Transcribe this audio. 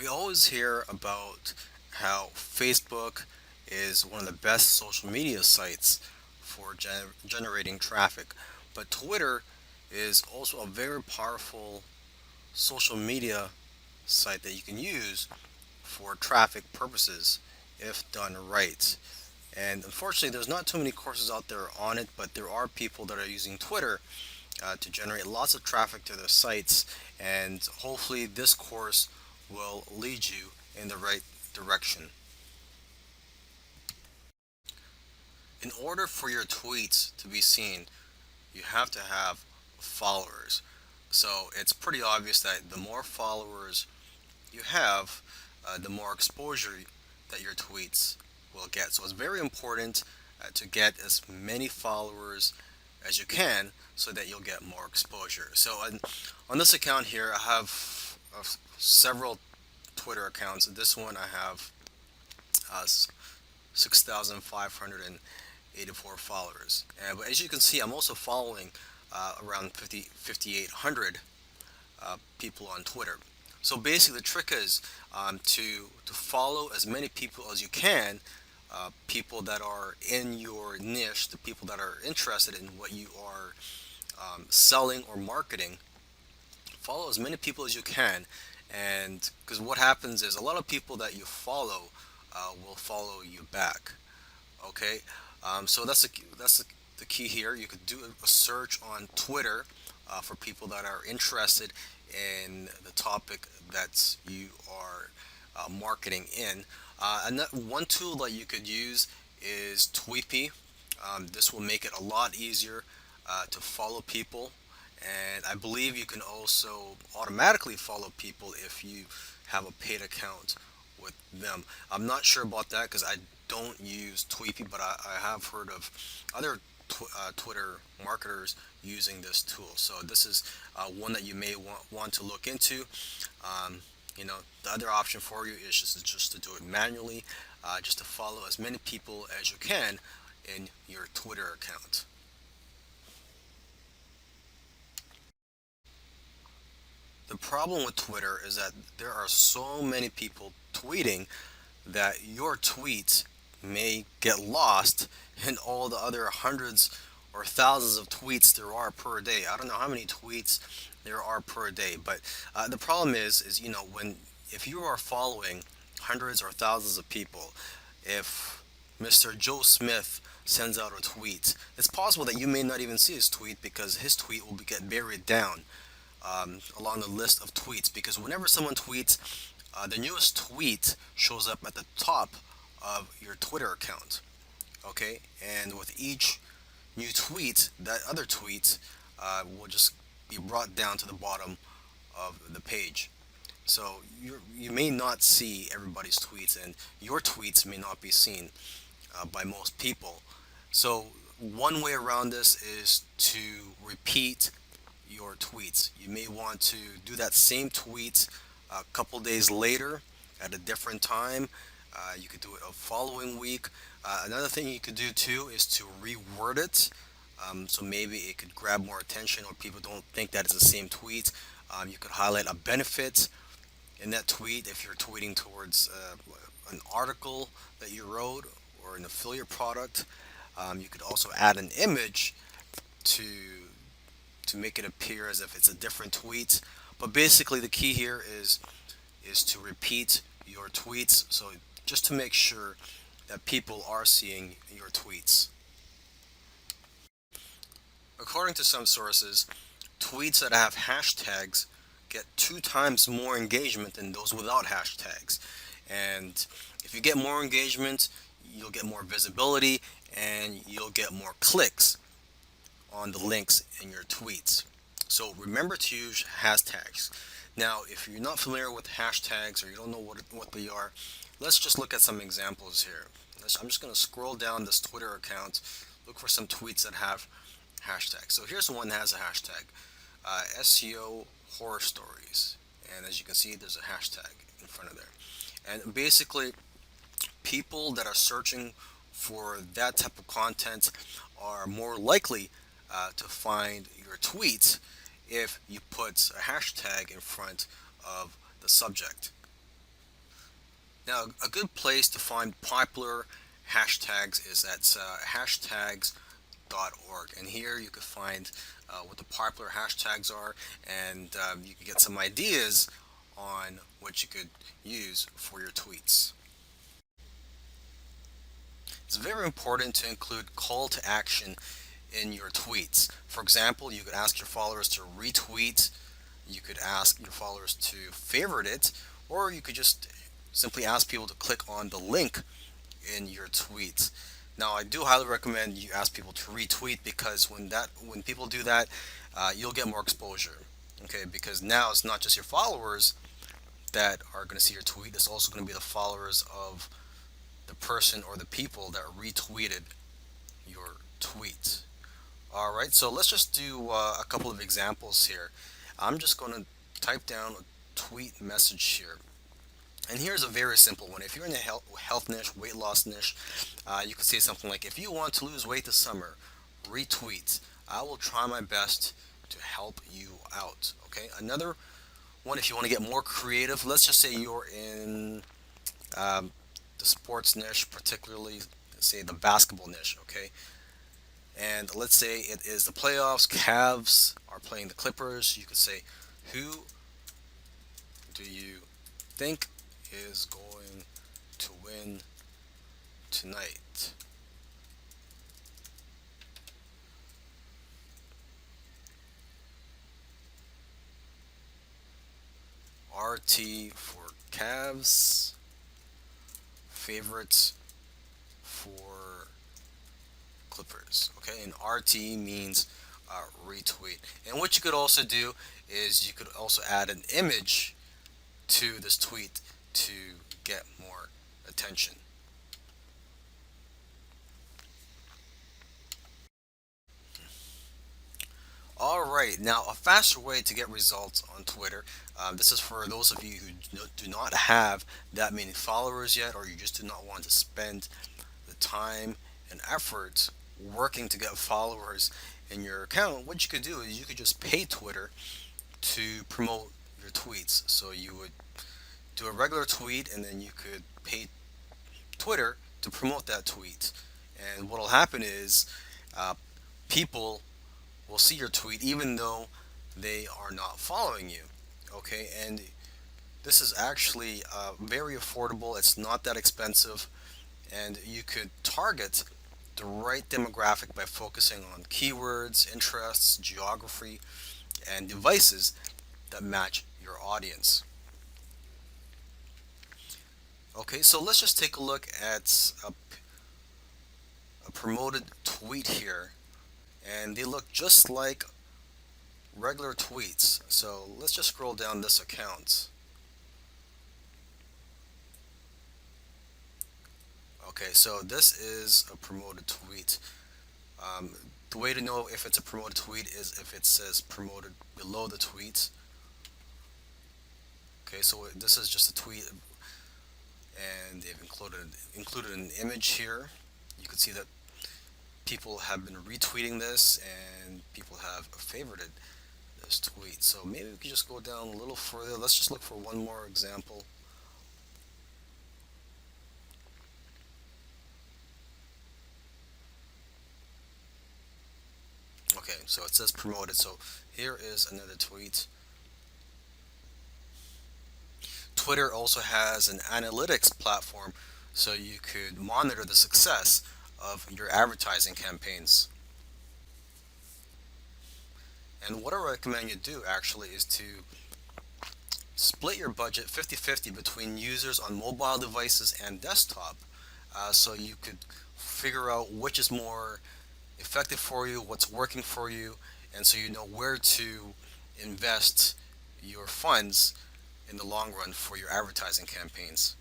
We always hear about how Facebook is one of the best social media sites for generating traffic, but Twitter is also a very powerful social media site that you can use for traffic purposes if done right. And unfortunately, there's not too many courses out there on it, but there are people that are using Twitter to generate lots of traffic to their sites, and hopefully, this course will lead you in the right direction. In order for your tweets to be seen, you have to have followers. So it's pretty obvious that the more followers you have, the more exposure that your tweets will get. So it's very important to get as many followers as you can so that you'll get more exposure. So on this account here, I have several Twitter accounts. This one I have 6,584 followers. But as you can see, I'm also following around 5,800 people on Twitter. So basically, the trick is to follow as many people as you can, people that are in your niche, the people that are interested in what you are selling or marketing. Follow as many people as you can, and because what happens is a lot of people that you follow will follow you back. Okay, so the key here. You could do a search on Twitter for people that are interested in the topic that you are marketing in. One tool that you could use is Tweepy. This will make it a lot easier to follow people, and I believe you can also automatically follow people if you have a paid account with them. I'm not sure about that because I don't use Tweepy, but I have heard of other Twitter marketers using this tool. So this is one that you may want to look into. Um, the other option for you is just to do it manually, just to follow as many people as you can in your Twitter account. The problem with Twitter is that there are so many people tweeting that your tweets may get lost in all the other hundreds or thousands of tweets there are per day. I don't know how many tweets there are per day, but the problem is when if you are following hundreds or thousands of people, if Mr. Joe Smith sends out a tweet, it's possible that you may not even see his tweet because his tweet will get buried down along the list of tweets. Because whenever someone tweets, the newest tweet shows up at the top of your Twitter account. Okay, and with each new tweet, that other tweet will just be brought down to the bottom of the page. So you may not see everybody's tweets, and your tweets may not be seen by most people. So one way around this is to repeat your tweets. You may want to do that same tweet a couple days later at a different time. You could do it a following week. Another thing you could do too is to reword it. So maybe it could grab more attention or people don't think that it's the same tweet. You could highlight a benefit in that tweet if you're tweeting towards an article that you wrote or an affiliate product. You could also add an image to make it appear as if it's a different tweet. But basically, the key here is to repeat your tweets. So just to make sure that people are seeing your tweets. According to some sources, tweets that have hashtags get 2 times more engagement than those without hashtags. And if you get more engagement, you'll get more visibility and you'll get more clicks on the links in your tweets. So remember to use hashtags. Now, if you're not familiar with hashtags or you don't know what they are, let's just look at some examples here. I'm just going to scroll down this Twitter account, look for some tweets that have hashtags. So here's the one that has a hashtag, SEO horror stories. And as you can see, there's a hashtag in front of there. And basically, people that are searching for that type of content are more likely to find your tweets if you put a hashtag in front of the subject. Now, a good place to find popular hashtags is at hashtags.org, and here you can find what the popular hashtags are, and you can get some ideas on what you could use for your tweets. It's very important to include call to action in your tweets. For example, you could ask your followers to retweet, you could ask your followers to favorite it, or you could just simply ask people to click on the link in your tweets. Now, I do highly recommend you ask people to retweet because when people do that, you'll get more exposure. Okay, because now it's not just your followers that are going to see your tweet; it's also going to be the followers of the person or the people that retweeted your tweet. All right, so let's just do a couple of examples here. I'm just going to type down a tweet message here. And here's a very simple one. If you're in the health niche, weight loss niche, you could say something like, if you want to lose weight this summer, retweet. I will try my best to help you out. Okay, another one, if you want to get more creative, let's just say you're in um, the sports niche, particularly, say, the basketball niche. Okay, and let's say it is the playoffs. Cavs are playing the Clippers. You could say, who do you think is going to win tonight? RT for Cavs, favorites for Clippers. Okay, and RT means retweet. And what you could also do is you could also add an image to this tweet to get more attention. All right, now a faster way to get results on Twitter. This is for those of you who do not have that many followers yet, or you just do not want to spend the time and effort working to get followers in your account. What you could do is you could just pay Twitter to promote your tweets. So you would do a regular tweet, and then you could pay Twitter to promote that tweet. And what will happen is uh, people will see your tweet even though they are not following you. Okay, and this is actually very affordable. It's not that expensive, and you could target the right demographic by focusing on keywords, interests, geography, and devices that match your audience. Okay, so let's just take a look at a promoted tweet here, and they look just like regular tweets. So let's just scroll down this account. Okay, so this is a promoted tweet. Um, the way to know if it's a promoted tweet is if it says promoted below the tweet. Okay, so this is just a tweet, and they've included an image here. You can see that people have been retweeting this, and people have favorited this tweet. So maybe we could just go down a little further. Let's just look for one more example. Okay, so it says promoted. So here is another tweet. Twitter also has an analytics platform so you could monitor the success of your advertising campaigns. And what I recommend you do actually is to split your budget 50-50 between users on mobile devices and desktop, so you could figure out which is more effective for you, what's working for you, and so you know where to invest your funds in the long run for your advertising campaigns.